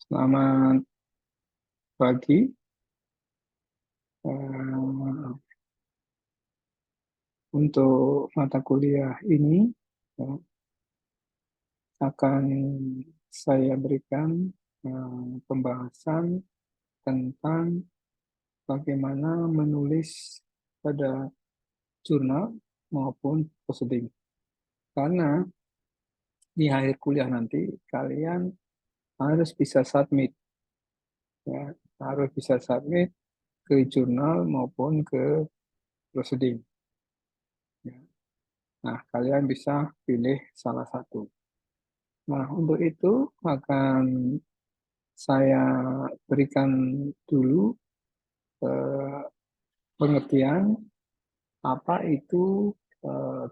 Selamat pagi. Eh, untuk mata kuliah ini ya, akan saya berikan pembahasan tentang bagaimana menulis pada jurnal maupun proceeding. Karena di akhir kuliah nanti kalian harus bisa submit, ya, harus bisa submit ke jurnal maupun ke proceeding. Ya. Nah, kalian bisa pilih salah satu. Nah, untuk itu akan saya berikan dulu eh, pengertian apa itu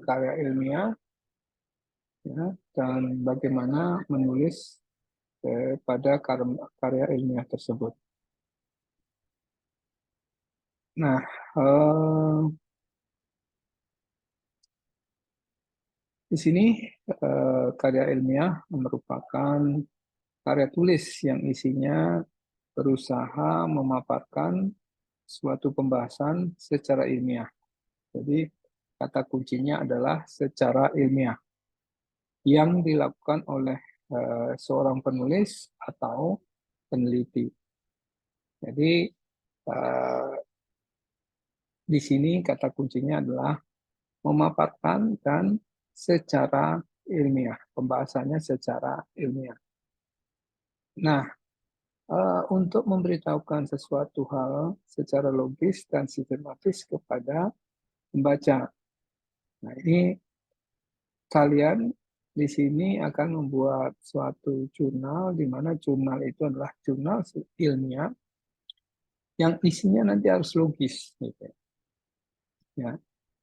karya ilmiah, ya, dan bagaimana menulis pada karya ilmiah tersebut. Nah, di sini karya ilmiah merupakan karya tulis yang isinya berusaha memaparkan suatu pembahasan secara ilmiah. Jadi kata kuncinya adalah secara ilmiah yang dilakukan oleh seorang penulis atau peneliti. Jadi eh, di sini kata kuncinya adalah memaparkan dan secara ilmiah, pembahasannya secara ilmiah. Nah, untuk memberitahukan sesuatu hal secara logis dan sistematis kepada pembaca. Nah, ini kalian di sini akan membuat suatu jurnal, di mana jurnal itu adalah jurnal ilmiah yang isinya nanti harus logis, gitu ya,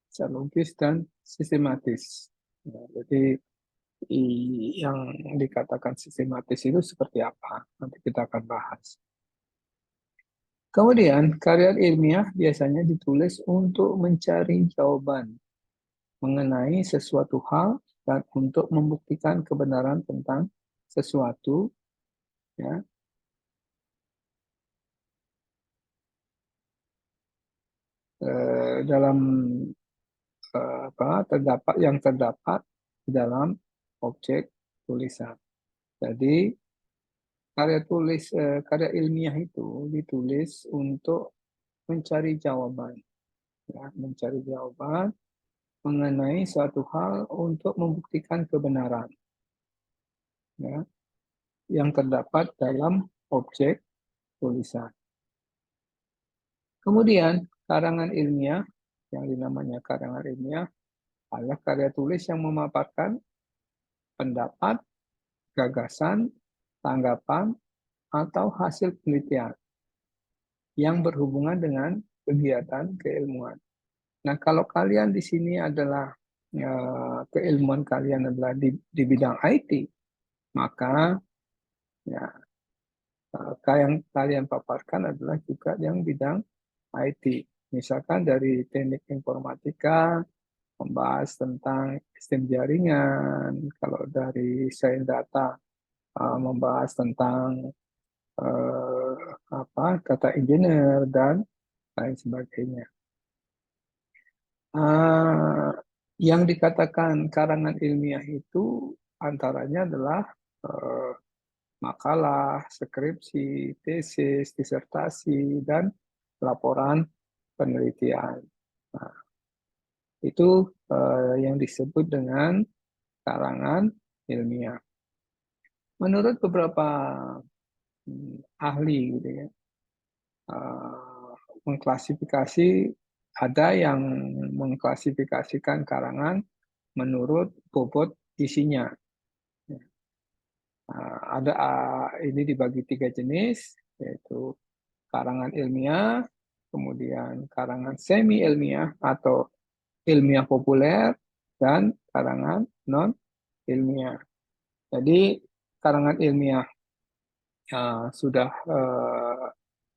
secara logis dan sistematis. Ya, jadi yang dikatakan sistematis itu seperti apa? Nanti kita akan bahas. Kemudian, karya ilmiah biasanya ditulis untuk mencari jawaban mengenai sesuatu hal dan untuk membuktikan kebenaran tentang sesuatu, ya, dalam terdapat di dalam objek tulisan. Jadi karya ilmiah itu ditulis untuk mencari jawaban, ya, mencari jawaban mengenai suatu hal untuk membuktikan kebenaran, ya, yang terdapat dalam objek tulisan. Kemudian karangan ilmiah yang dinamanya karangan ilmiah adalah karya tulis yang memaparkan pendapat, gagasan, tanggapan, atau hasil penelitian yang berhubungan dengan kegiatan keilmuan. Nah, kalau kalian di sini adalah keilmuan kalian adalah di bidang IT, maka ya yang kalian paparkan adalah juga yang bidang IT. Misalkan dari teknik informatika, membahas tentang sistem jaringan, kalau dari sains data, membahas tentang eh, data engineer dan lain sebagainya. Ah, yang dikatakan karangan ilmiah itu antaranya adalah eh, makalah, skripsi, tesis, disertasi, dan laporan penelitian. Nah, itu yang disebut dengan karangan ilmiah. Menurut beberapa ahli, gitu ya, eh, mengklasifikasi ada yang mengklasifikasikan karangan menurut bobot isinya. Ada ini dibagi tiga jenis, yaitu karangan ilmiah, kemudian karangan semi ilmiah atau ilmiah populer, dan karangan non ilmiah. Jadi karangan ilmiah sudah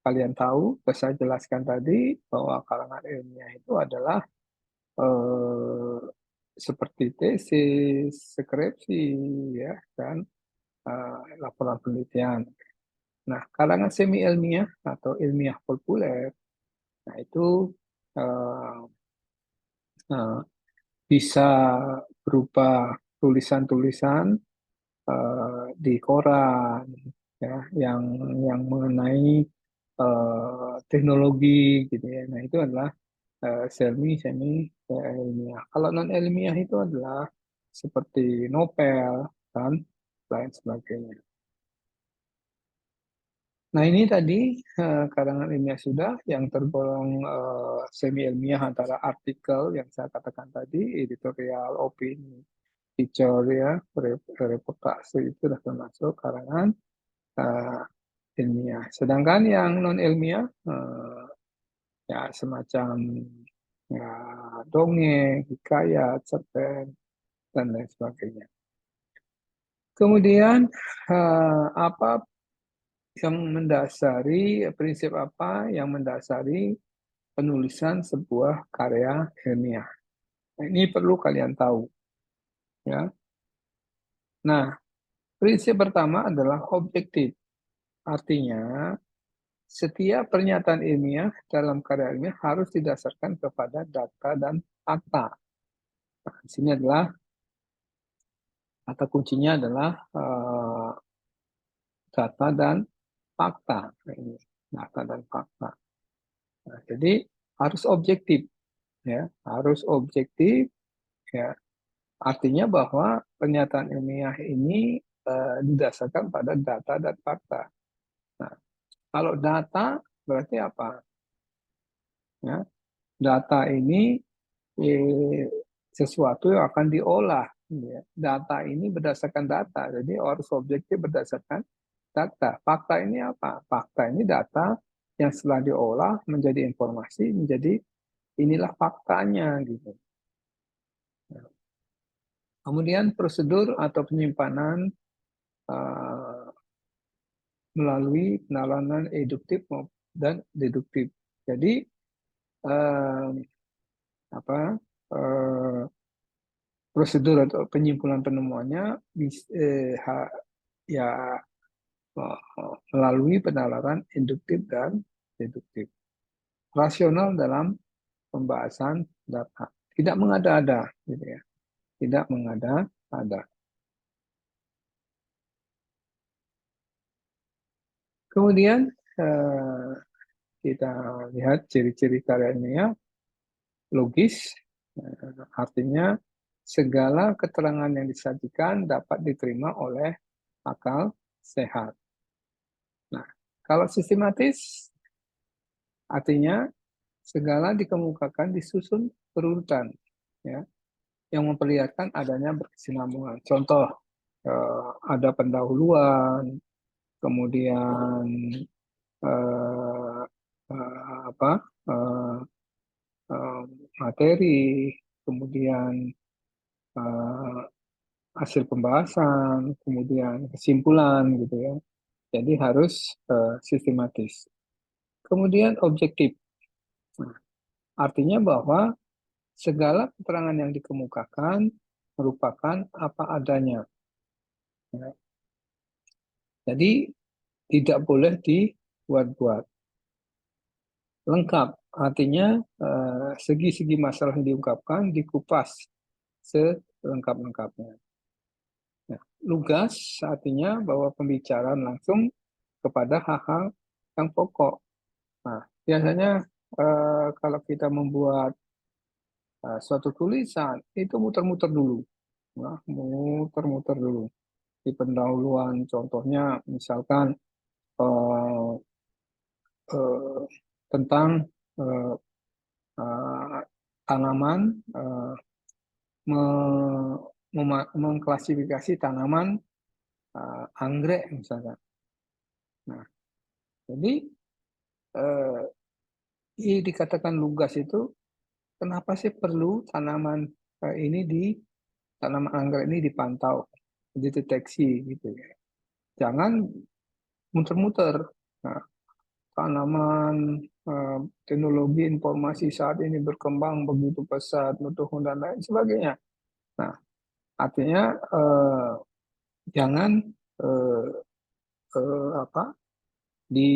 kalian tahu, saya jelaskan tadi bahwa karangan ilmiah itu adalah eh, seperti tesis, skripsi, ya, dan laporan penelitian. Nah, kalangan semi ilmiah atau ilmiah populer, nah itu eh, eh, bisa berupa tulisan-tulisan di koran, ya, yang mengenai teknologi, gitu ya. Nah, itu adalah semi semi ilmiah. Kalau non ilmiah itu adalah seperti novel dan lain sebagainya. Nah, ini tadi karangan ilmiah sudah yang tergolong semi ilmiah antara artikel yang saya katakan tadi, editorial, opini, feature, ya, reportase, itu sudah termasuk karangan eh, ilmiah. Sedangkan yang non ilmiah, ya semacam, ya, dongeng, hikayat, cerpen, dan lain sebagainya. Kemudian apa yang mendasari, prinsip apa yang mendasari penulisan sebuah karya ilmiah? Nah, ini perlu kalian tahu, ya. Nah, prinsip pertama adalah objektif. Artinya, setiap pernyataan ilmiah dalam karya ilmiah harus didasarkan kepada data dan fakta. Nah, di sini adalah kata kuncinya adalah data dan fakta. Nah, ini data dan fakta. Nah, jadi harus objektif, ya, harus objektif, ya. Artinya bahwa pernyataan ilmiah ini didasarkan pada data dan fakta. Nah, kalau data berarti apa? Ya, data ini eh, sesuatu yang akan diolah. Ya. Data ini berdasarkan data, jadi harus objektif berdasarkan data. Fakta ini apa? Fakta ini data yang setelah diolah menjadi informasi, menjadi inilah faktanya, gitu. Kemudian prosedur atau penyimpanan uh, melalui penalaran induktif dan deduktif. Jadi uh, apa uh, prosedur atau penyimpulan penemuannya ya melalui penalaran induktif dan deduktif. Rasional dalam pembahasan data, tidak mengada-ada, gitu ya. Tidak mengada-ada. Kemudian eh, kita lihat ciri-ciri karya ilmiah. Logis, artinya segala keterangan yang disajikan dapat diterima oleh akal sehat. Nah, kalau sistematis, artinya segala dikemukakan disusun berurutan, ya, yang memperlihatkan adanya berkesinambungan. Contoh, ada pendahuluan, kemudian eh, apa, eh, eh, materi, kemudian eh, hasil pembahasan, kemudian kesimpulan, gitu ya. Jadi harus sistematis. Kemudian objektif. Nah, artinya bahwa segala keterangan yang dikemukakan merupakan apa adanya. Ya. Jadi tidak boleh dibuat-buat. Lengkap. Artinya segi-segi masalah yang diungkapkan dikupas selengkap-lengkapnya. Nah, lugas artinya bahwa pembicaraan langsung kepada hal-hal yang pokok. Nah, biasanya kalau kita membuat suatu tulisan, itu muter-muter dulu. Nah, muter-muter dulu. Di pendahuluan, contohnya misalkan eh, eh, tentang eh, eh, tanaman, mengklasifikasi tanaman anggrek misalkan. Nah, jadi eh, dikatakan lugas itu, kenapa sih perlu tanaman ini tanaman anggrek ini dipantau, dideteksi, gitu ya. Jangan muter-muter. Nah, tanaman teknologi informasi saat ini berkembang begitu pesat, bertumbuh dan lain sebagainya. Nah, artinya jangan apa di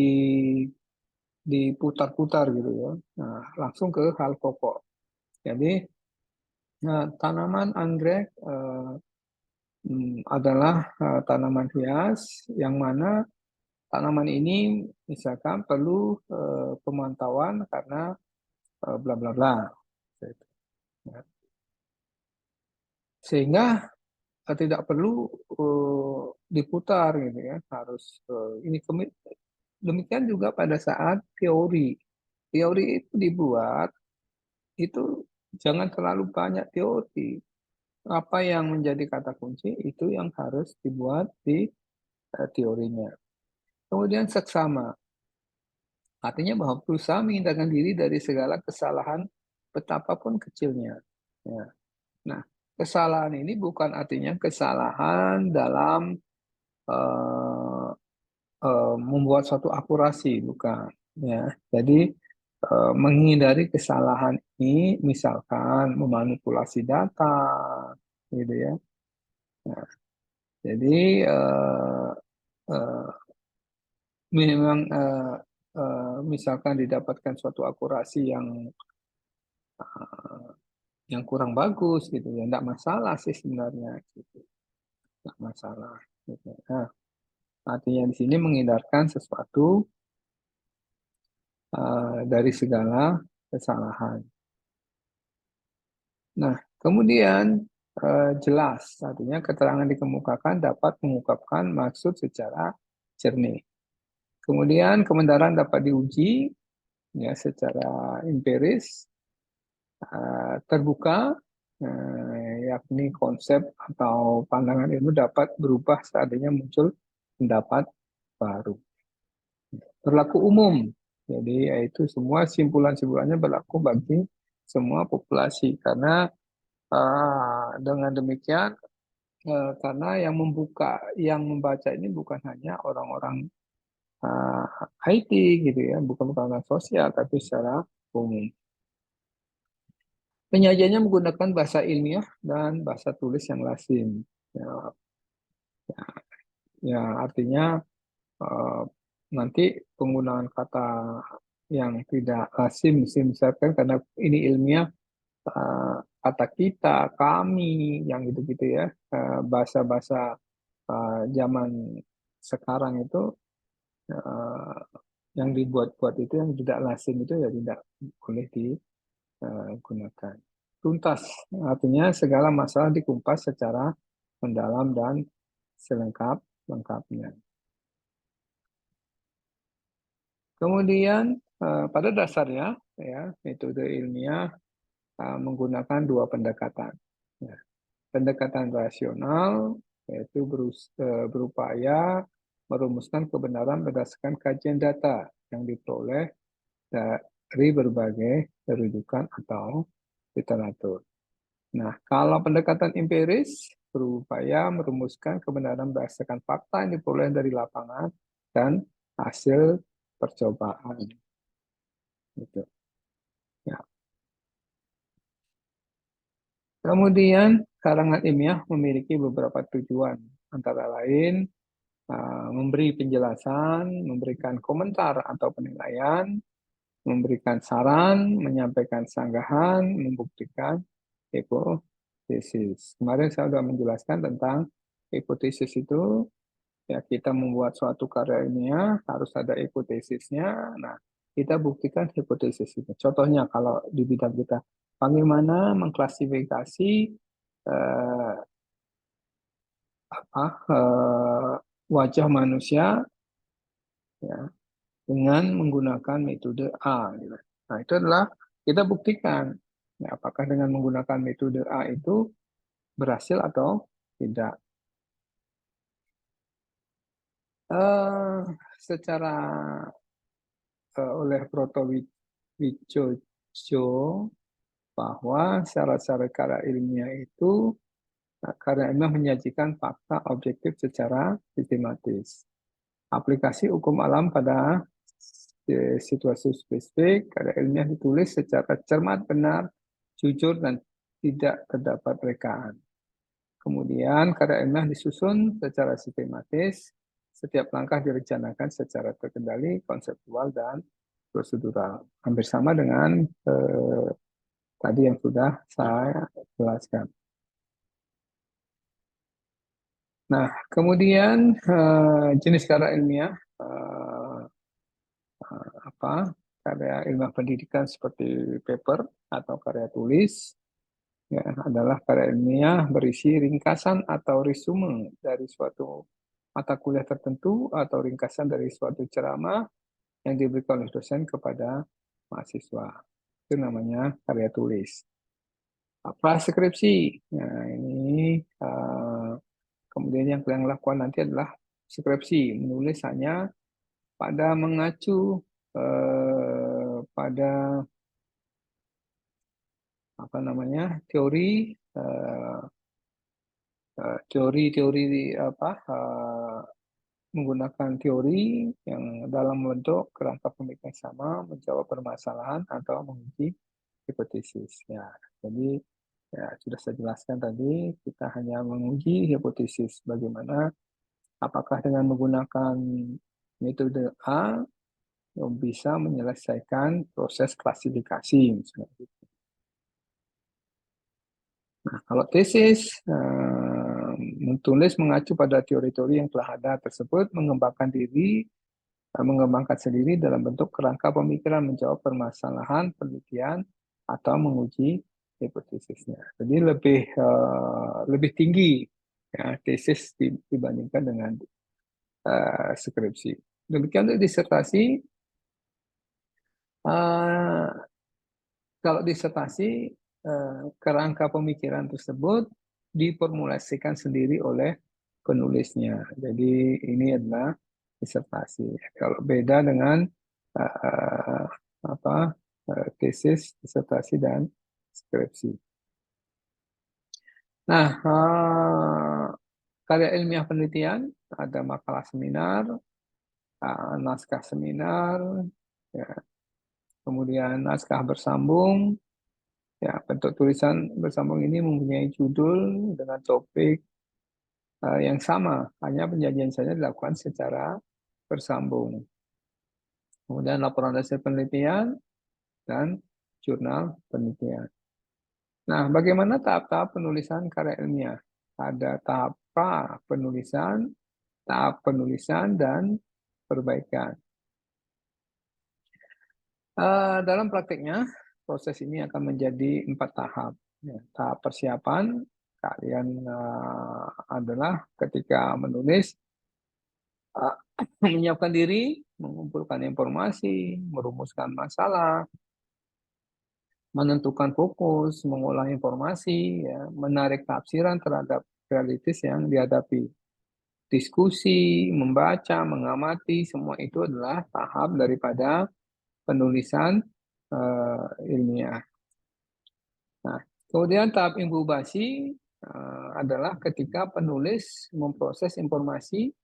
diputar-putar gitu ya. Nah, langsung ke hal pokok. Jadi, tanaman anggrek adalah tanaman hias yang mana tanaman ini misalkan perlu pemantauan karena bla bla bla. Gitu. Ya. Sehingga tidak perlu diputar gitu ya, harus ini demikian juga pada saat teori. Teori itu dibuat itu jangan terlalu banyak teori. Apa yang menjadi kata kunci itu yang harus dibuat di teorinya. Kemudian seksama, artinya bahwa berusaha menghindarkan diri dari segala kesalahan betapapun kecilnya. Ya. Nah, kesalahan ini bukan artinya kesalahan dalam eh, membuat suatu akurasi, bukan. Ya, jadi menghindari kesalahan ini, misalkan memanipulasi data, gitu ya. Nah, jadi eh, memang misalkan didapatkan suatu akurasi yang kurang bagus gitu ya, tidak masalah sih sebenarnya, gitu. Tidak masalah. Gitu. Nah, artinya di sini menghindarkan sesuatu dari segala kesalahan. Nah, kemudian jelas, artinya keterangan dikemukakan dapat mengungkapkan maksud secara jernih. Kemudian kebenaran dapat diuji ya secara empiris, terbuka, yakni konsep atau pandangan ilmu dapat berubah seandainya muncul pendapat baru. Berlaku umum, jadi yaitu semua simpulan-simpulannya berlaku bagi semua populasi karena dengan demikian karena yang membuka, yang membaca ini bukan hanya orang-orang uh, IT gitu ya, bukan orang sosial, tapi secara umum. Penyajiannya menggunakan bahasa ilmiah dan bahasa tulis yang lazim. Ya, ya artinya uh, nanti penggunaan kata yang tidak lazim, misalkan karena ini ilmiah, kata kita, kami, yang gitu-gitu ya, bahasa-bahasa zaman sekarang itu eh, yang dibuat-buat itu yang tidak lazim itu ya tidak boleh digunakan. Tuntas, artinya segala masalah dikupas secara mendalam dan selengkap-lengkapnya. Kemudian pada dasarnya ya metode ilmiah menggunakan dua pendekatan. Ya. Pendekatan rasional yaitu berupaya merumuskan kebenaran berdasarkan kajian data yang diperoleh dari berbagai rujukan atau literatur. Nah, kalau pendekatan empiris berupaya merumuskan kebenaran berdasarkan fakta yang diperoleh dari lapangan dan hasil percobaan. Gitu. Ya. Kemudian, karangan ilmiah memiliki beberapa tujuan, antara lain memberi penjelasan, memberikan komentar atau penilaian, memberikan saran, menyampaikan sanggahan, membuktikan hipotesis. Kemarin saya sudah menjelaskan tentang hipotesis itu, ya kita membuat suatu karya ilmiah harus ada hipotesisnya. Nah, kita buktikan hipotesis itu. Contohnya kalau di bidang kita, bagaimana mengklasifikasi eh, wajah manusia ya, dengan menggunakan metode A. Gitu. Nah, itu adalah kita buktikan ya, apakah dengan menggunakan metode A itu berhasil atau tidak. Eh, secara oleh Proto Wijojo bahwa syarat-syarat karya ilmiah itu karya ilmiah menyajikan fakta objektif secara sistematis. Aplikasi hukum alam pada situasi spesifik, karya ilmiah ditulis secara cermat, benar, jujur, dan tidak terdapat rekaan. Kemudian karya ilmiah disusun secara sistematis setiap langkah direncanakan secara terkendali, konseptual, dan prosedural. Hampir sama dengan tadi yang sudah saya jelaskan. Nah, kemudian jenis karya ilmiah apa karya ilmiah pendidikan seperti paper atau karya tulis ya adalah karya ilmiah berisi ringkasan atau resume dari suatu mata kuliah tertentu atau ringkasan dari suatu ceramah yang diberikan oleh dosen kepada mahasiswa. Itu namanya karya tulis. Praskripsi. Nah, ini kemudian yang kalian lakukan nanti adalah skripsi, menulis hanya pada mengacu pada apa namanya teori-teori apa menggunakan teori yang dalam bentuk kerangka pemikiran sama menjawab permasalahan atau menguji hipotesis. Ya, jadi ya sudah saya jelaskan tadi kita hanya menguji hipotesis bagaimana apakah dengan menggunakan metode A bisa menyelesaikan proses klasifikasi misalnya. Nah, kalau tesis menulis mengacu pada teori-teori yang telah ada tersebut, mengembangkan sendiri dalam bentuk kerangka pemikiran menjawab permasalahan penelitian atau menguji hipotesisnya. Jadi lebih tinggi ya, tesis dibandingkan dengan skripsi. Demikian untuk disertasi. Uh, Kalau disertasi, kerangka pemikiran tersebut diformulasikan sendiri oleh penulisnya. Jadi ini adalah disertasi. Kalau beda dengan uh, apa tesis, disertasi dan skripsi. Nah, karya ilmiah penelitian ada makalah seminar, naskah seminar, ya, kemudian naskah bersambung. Ya, bentuk tulisan bersambung ini mempunyai judul dengan topik yang sama, hanya penyajian saja dilakukan secara bersambung. Kemudian laporan hasil penelitian dan jurnal penelitian. Nah, bagaimana tahap-tahap penulisan karya ilmiah? Ada tahap pra penulisan, tahap penulisan, dan perbaikan. Dalam praktiknya, proses ini akan menjadi 4 tahap. Ya, tahap persiapan, kalian adalah ketika menulis, uh, menyiapkan diri, mengumpulkan informasi, merumuskan masalah, menentukan fokus, mengolah informasi, ya, menarik tafsiran terhadap realitis yang dihadapi. Diskusi, membaca, mengamati, semua itu adalah tahap daripada penulisan ilmiah. Nah, kemudian tahap inkubasi adalah ketika penulis memproses informasi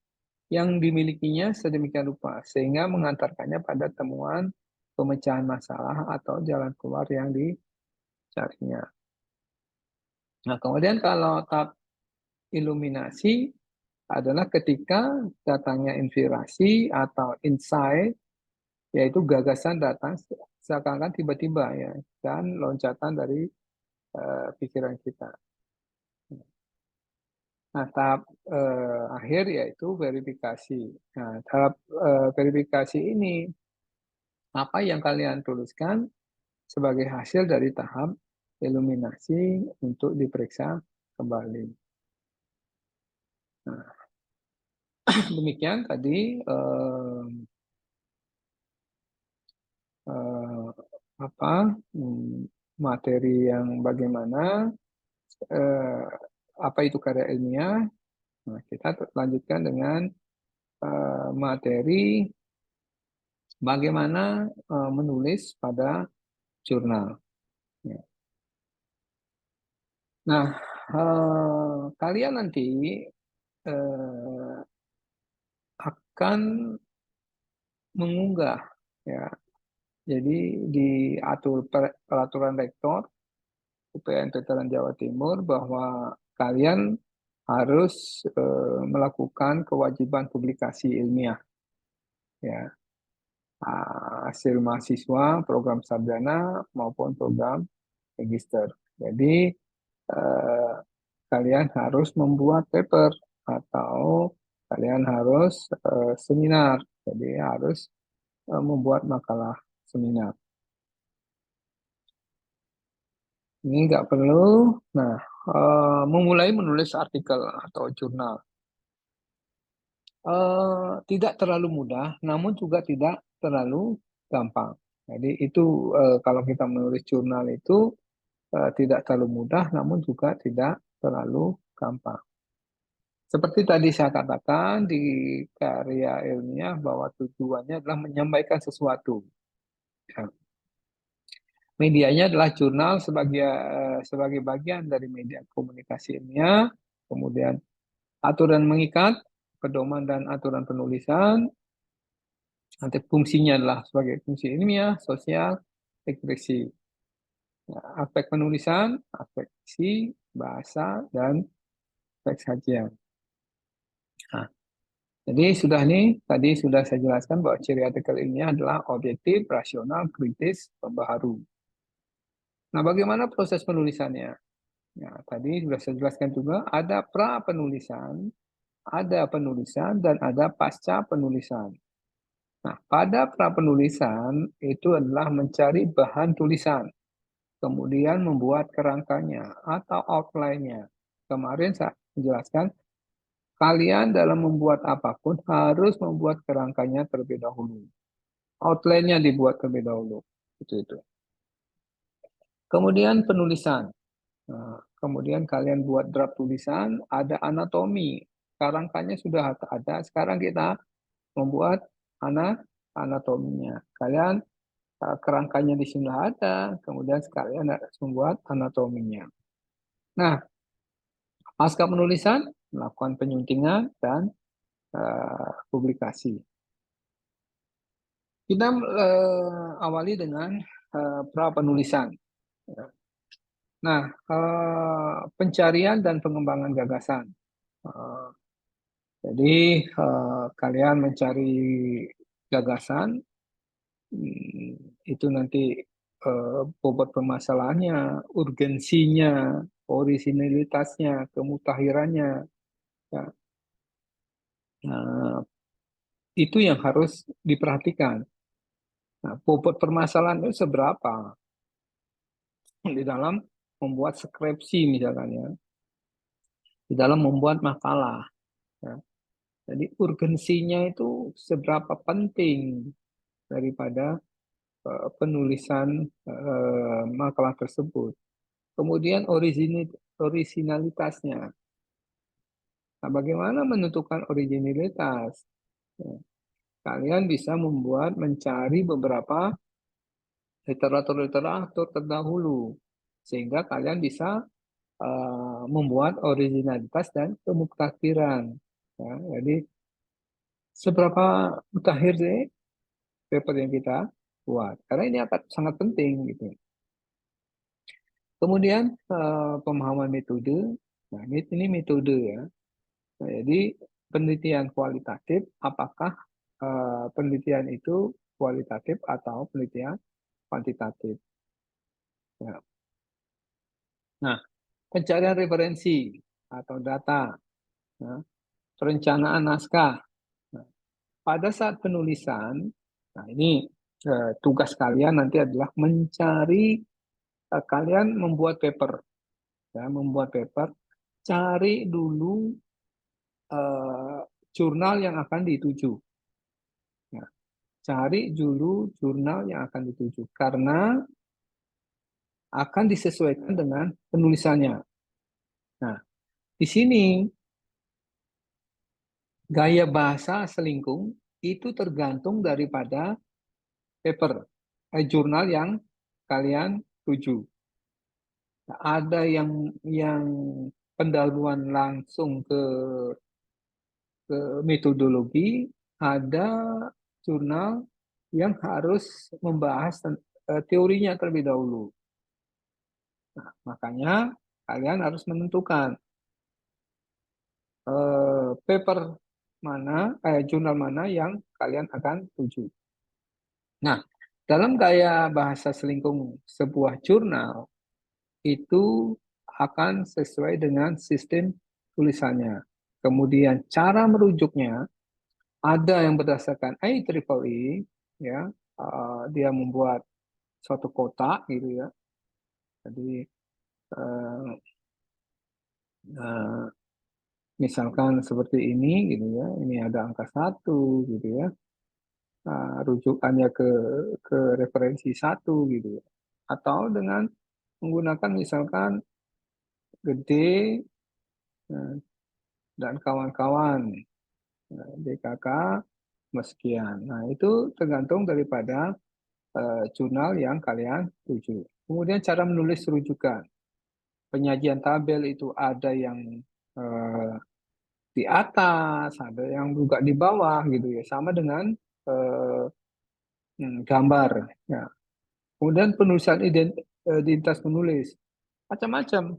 yang dimilikinya sedemikian rupa sehingga mengantarkannya pada temuan pemecahan masalah atau jalan keluar yang dicarinya. Nah, kemudian kalau tahap iluminasi adalah ketika datangnya inspirasi atau insight, yaitu gagasan datang seakan-akan tiba-tiba ya, dan loncatan dari pikiran kita. Nah, tahap akhir yaitu verifikasi. Nah, tahap verifikasi ini, apa yang kalian tuliskan sebagai hasil dari tahap iluminasi untuk diperiksa kembali. Nah, demikian tadi apa materi yang bagaimana, apa itu karya ilmiah. Nah, kita lanjutkan dengan materi bagaimana menulis pada jurnal. Ya. Nah, kalian nanti akan mengunggah, ya. Jadi diatur peraturan rektor UPN Veteran Jawa Timur bahwa kalian harus melakukan kewajiban publikasi ilmiah, ya. Hasil mahasiswa, program sarjana maupun program magister. Jadi eh, kalian harus membuat paper atau kalian harus seminar. Jadi harus membuat makalah seminar. Ini nggak perlu. Nah, memulai menulis artikel atau jurnal. Tidak terlalu mudah, namun juga tidak terlalu gampang. Jadi itu kalau kita menulis jurnal itu tidak terlalu mudah, namun juga tidak terlalu gampang. Seperti tadi saya katakan di karya ilmiah bahwa tujuannya adalah menyampaikan sesuatu. Ya. Medianya adalah jurnal sebagai bagian dari media komunikasi ilmiah, kemudian aturan mengikat, pedoman dan aturan penulisan. Nanti fungsinya adalah sebagai fungsi ilmiah, sosial, ekspresi. Nah, aspek penulisan, aspek isi, bahasa, dan aspek sajian. Nah, jadi tadi sudah saya jelaskan bahwa ciri artikel ilmiah adalah objektif, rasional, kritis, pembaharu. Nah, bagaimana proses penulisannya? Nah, tadi sudah saya jelaskan juga, ada pra penulisan, ada penulisan, dan ada pasca penulisan. Nah, pada pra penulisan itu adalah mencari bahan tulisan, kemudian membuat kerangkanya atau outline-nya. Kemarin saya menjelaskan, kalian dalam membuat apapun harus membuat kerangkanya terlebih dahulu. Outline-nya dibuat terlebih dahulu. Itu. Kemudian penulisan. Nah, kemudian kalian buat draft tulisan, ada anatomi. Kerangkanya sudah ada. Sekarang kita membuat anatominya. Kalian kerangkanya di sini ada, kemudian sekalian harus membuat anatominya. Nah, pasca penulisan, melakukan penyuntingan dan publikasi. Kita awali dengan pra penulisan. Nah, pencarian dan pengembangan gagasan. Eh, jadi kalian mencari gagasan, itu nanti bobot permasalahannya, urgensinya, orisinilitasnya, kemutahirannya. Ya. Nah, itu yang harus diperhatikan. Nah, bobot permasalahan itu seberapa di dalam membuat skripsi misalkan ya, di dalam membuat makalah. Ya. Jadi urgensinya itu seberapa penting daripada penulisan makalah tersebut. Kemudian orisinalitasnya. Nah, bagaimana menentukan originalitas? Ya, kalian bisa mencari beberapa literatur terdahulu, sehingga kalian bisa membuat originalitas dan kemutahiran. Ya, jadi seberapa mutakhir sih paper yang kita buat? Karena ini akan sangat penting gitu. Kemudian pemahaman metode. Nah, ini metode ya. Nah, jadi penelitian kualitatif, apakah penelitian itu kualitatif atau penelitian kuantitatif. Ya. Nah, pencarian referensi atau data, ya. Perencanaan naskah. Nah, pada saat penulisan, nah ini tugas kalian nanti adalah mencari, kalian membuat paper, ya, membuat paper, cari dulu eh, jurnal yang akan dituju. Ya, cari dulu jurnal yang akan dituju karena akan disesuaikan dengan penulisannya. Nah, di sini gaya bahasa selingkung itu tergantung daripada paper, jurnal yang kalian tuju. Nah, ada yang pendahuluan langsung ke metodologi, ada jurnal yang harus membahas teorinya terlebih dahulu. Nah, makanya kalian harus menentukan paper mana, jurnal mana yang kalian akan tuju. Nah, dalam gaya bahasa selingkung sebuah jurnal itu akan sesuai dengan sistem tulisannya. Kemudian cara merujuknya ada yang berdasarkan IEEE, ya, dia membuat suatu kotak gitu ya. Jadi eh, eh, misalkan seperti ini gitu ya, ini ada angka 1 gitu ya. Rujukannya ke referensi 1 gitu ya. Atau dengan menggunakan misalkan gede dan kawan-kawan, DKK meskian. Nah, itu tergantung daripada jurnal yang kalian tuju. Kemudian cara menulis rujukan. Penyajian tabel itu ada yang eh, di atas, ada yang juga di bawah gitu ya. Sama dengan eh, gambar. Ya. Kemudian penulisan identitas penulis. Macam-macam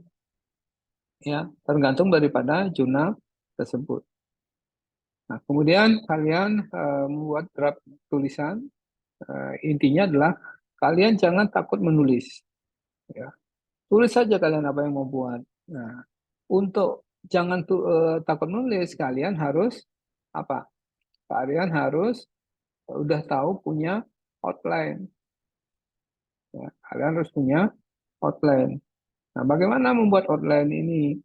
ya, tergantung daripada jurnal tersebut. Nah, kemudian kalian membuat draft tulisan. Intinya adalah kalian jangan takut menulis. Ya. Tulis saja kalian apa yang mau buat. Nah, untuk jangan takut menulis, kalian harus apa? Kalian harus udah tahu punya outline. Ya. Kalian harus punya outline. Nah, bagaimana membuat outline ini?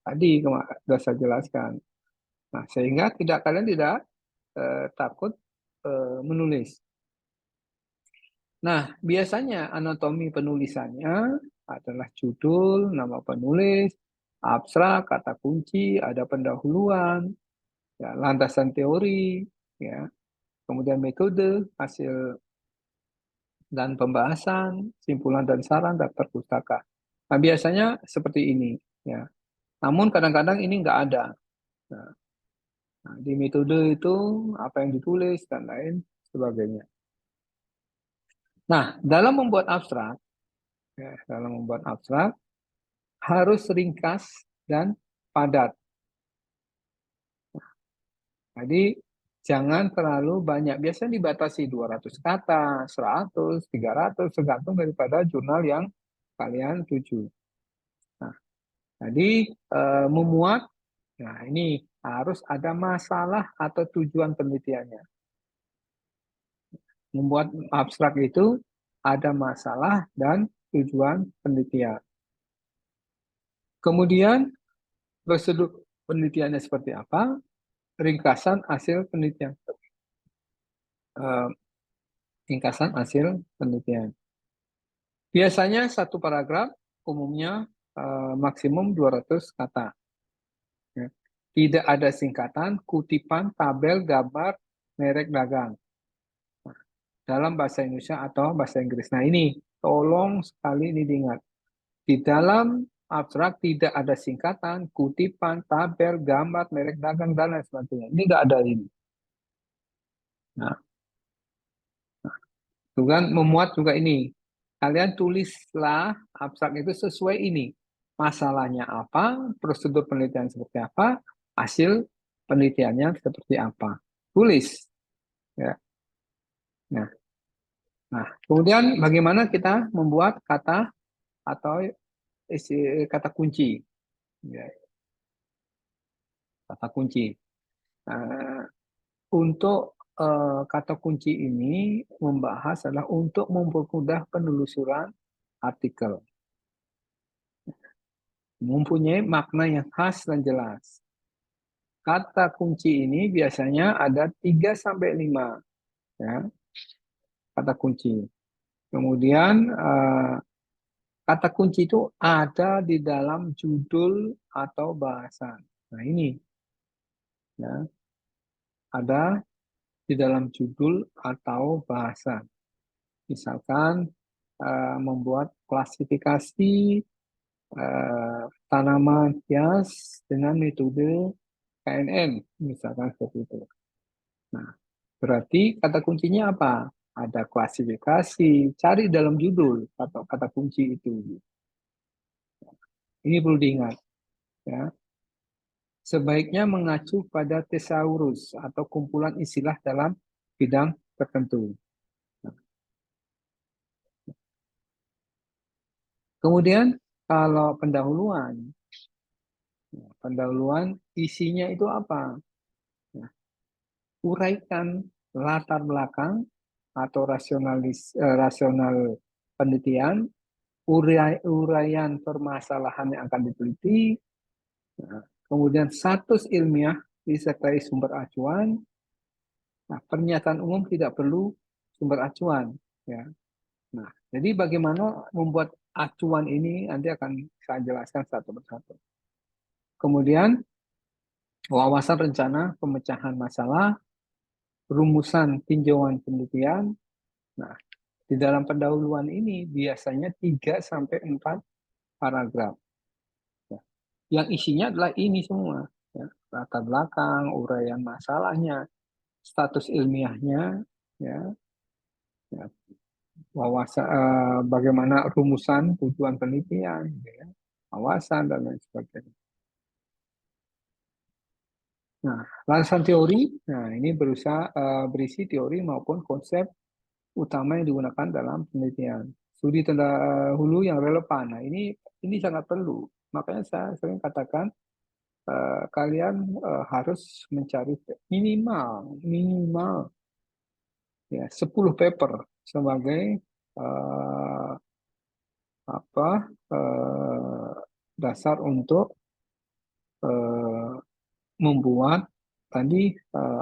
Tadi sudah saya jelaskan. Nah, sehingga kalian tidak takut menulis. Nah, biasanya anatomi penulisannya adalah judul, nama penulis, abstrak, kata kunci, ada pendahuluan, ya, landasan teori, ya, kemudian metode, hasil dan pembahasan, simpulan dan saran, daftar pustaka. Nah, biasanya seperti ini, ya. Namun kadang-kadang ini nggak ada. Nah, di metode itu apa yang ditulis dan lain sebagainya. Nah, dalam membuat abstrak harus ringkas dan padat. Jadi jangan terlalu banyak. Biasanya dibatasi 200 kata, 100, 300, tergantung daripada jurnal yang kalian tuju. Nah, jadi memuat, nah ini harus ada masalah atau tujuan penelitiannya. Membuat abstrak itu ada masalah dan tujuan penelitian. Kemudian prosedur penelitiannya seperti apa? Ringkasan hasil penelitian. Eh, ringkasan hasil penelitian. Biasanya satu paragraf umumnya maksimum 200 kata. Ya. Tidak ada singkatan, kutipan, tabel, gambar, merek dagang. Nah, dalam bahasa Indonesia atau bahasa Inggris. Nah ini, tolong sekali ini diingat. Di dalam abstrak tidak ada singkatan, kutipan, tabel, gambar, merek dagang, dan lain sebagainya. Ini nggak ada ini. Nah, itu kan memuat juga ini. Kalian tulislah abstrak itu sesuai ini. Masalahnya apa, prosedur penelitian seperti apa, hasil penelitiannya seperti apa. Tulis. Ya. Nah, nah, kemudian bagaimana kita membuat kata atau kata kunci. Ya, kata kunci. Nah, untuk kata kunci ini membahas adalah untuk mempermudah penelusuran artikel. Mempunyai makna yang khas dan jelas. Kata kunci ini biasanya ada 3 sampai 5 ya, kata kunci. Kemudian kata kunci itu ada di dalam judul atau bahasan. Nah, ini ya, ada di dalam judul atau bahasan. Misalkan membuat klasifikasi tanaman hias dengan metode KNN, misalkan seperti itu. Nah, berarti kata kuncinya apa? Ada klasifikasi, cari dalam judul atau kata kunci itu. Ini perlu diingat. Ya. sebaiknya mengacu pada thesaurus atau kumpulan istilah dalam bidang tertentu. Kemudian kalau pendahuluan isinya itu apa? Nah, uraikan latar belakang atau rasional penelitian, uraian permasalahan yang akan diteliti, nah, kemudian status ilmiah disertai sumber acuan. Nah, pernyataan umum tidak perlu sumber acuan, ya. Nah, jadi bagaimana membuat acuan ini nanti akan saya jelaskan satu persatu. Kemudian wawasan rencana pemecahan masalah, rumusan tinjauan penelitian. Nah, di dalam pendahuluan ini biasanya 3 sampai 4 paragraf. Ya. Yang isinya adalah ini semua. Ya. Latar belakang, uraian masalahnya, status ilmiahnya, ya, ya. Bagaimana rumusan tujuan penelitian, ya. Wawasan, dan lain sebagainya. Nah, landasan teori, nah ini berisi teori maupun konsep utama yang digunakan dalam penelitian. Studi terdahulu yang relevan. Nah, ini sangat perlu. Makanya saya sering katakan kalian harus mencari minimal ya 10 paper sebagai uh, apa dasar untuk uh, membuat tadi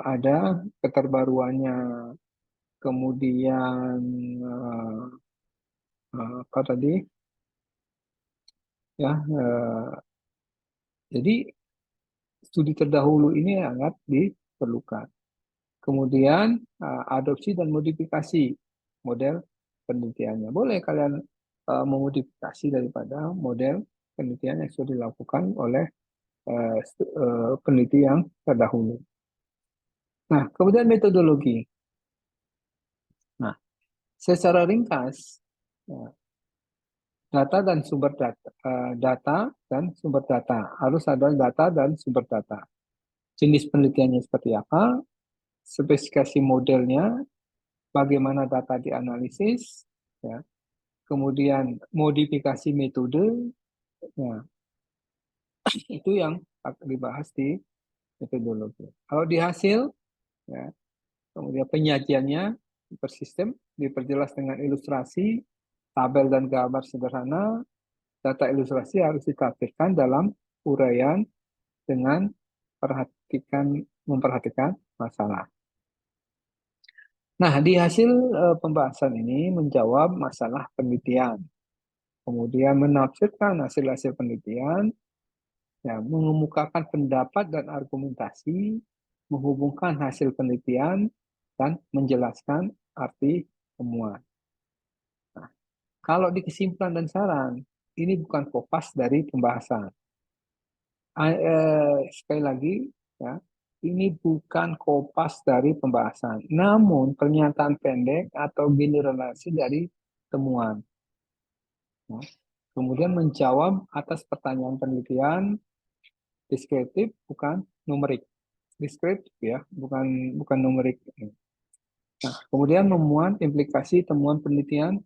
ada keterbaruannya, kemudian apa tadi ya jadi studi terdahulu ini sangat diperlukan. Kemudian adopsi dan modifikasi model penelitiannya. Boleh kalian memodifikasi daripada model penelitian yang sudah dilakukan oleh peneliti yang terdahulu. Nah, kemudian metodologi. Nah, secara ringkas, ya, data dan sumber data harus ada data dan sumber data. Jenis penelitiannya seperti apa, spesifikasi modelnya, bagaimana data dianalisis, ya, kemudian modifikasi metode, ya, itu yang akan dibahas di metodologi. Kalau di hasil, ya, kemudian penyajiannya bersistem, diperjelas dengan ilustrasi, tabel dan gambar sederhana, data ilustrasi harus ditampilkan dalam uraian dengan memperhatikan masalah. Nah, di hasil pembahasan ini menjawab masalah penelitian, kemudian menafsirkan hasil-hasil penelitian, ya, mengemukakan pendapat dan argumentasi, menghubungkan hasil penelitian, dan menjelaskan arti temuan. Nah, kalau di kesimpulan dan saran, ini bukan kopas dari pembahasan. Sekali lagi, ya, ini bukan kopas dari pembahasan, namun pernyataan pendek atau generalisasi dari temuan. Nah, kemudian menjawab atas pertanyaan penelitian, deskriptif bukan numerik. Deskriptif ya, bukan numerik. Nah, kemudian memuat implikasi temuan penelitian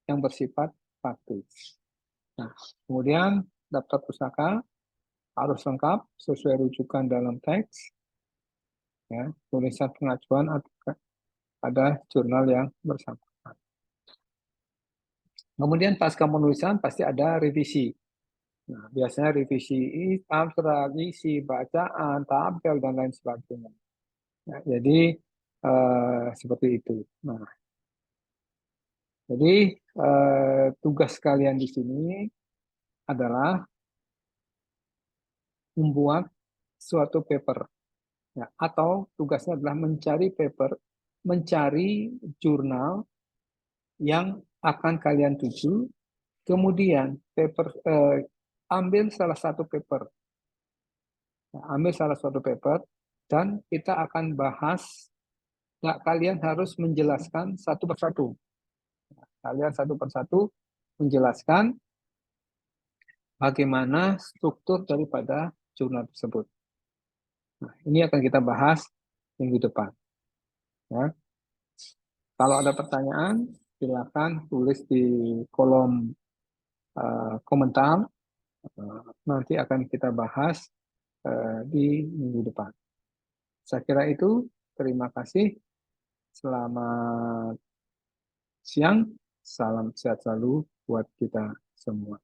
yang bersifat praktis. Nah, kemudian daftar pustaka harus lengkap sesuai rujukan dalam teks, ya, tulisan pengajuan atau ada jurnal yang bersangkutan. Kemudian pasca penulisan pasti ada revisi. Nah, biasanya revisi abstrak, isi, bacaan, tabel, dan lain sebagainya. Nah, jadi seperti itu. Nah, jadi tugas kalian di sini adalah membuat suatu paper, ya, atau tugasnya adalah mencari paper, mencari jurnal yang akan kalian tuju, kemudian ambil salah satu paper, ambil salah satu paper, dan kita akan bahas. Nah, kalian harus menjelaskan satu persatu. Kalian satu persatu menjelaskan bagaimana struktur daripada jurnal tersebut. Nah, ini akan kita bahas minggu depan. Ya. Kalau ada pertanyaan, silakan tulis di kolom komentar. Nanti akan kita bahas di minggu depan. Saya kira itu. Terima kasih. Selamat siang. Salam sehat selalu buat kita semua.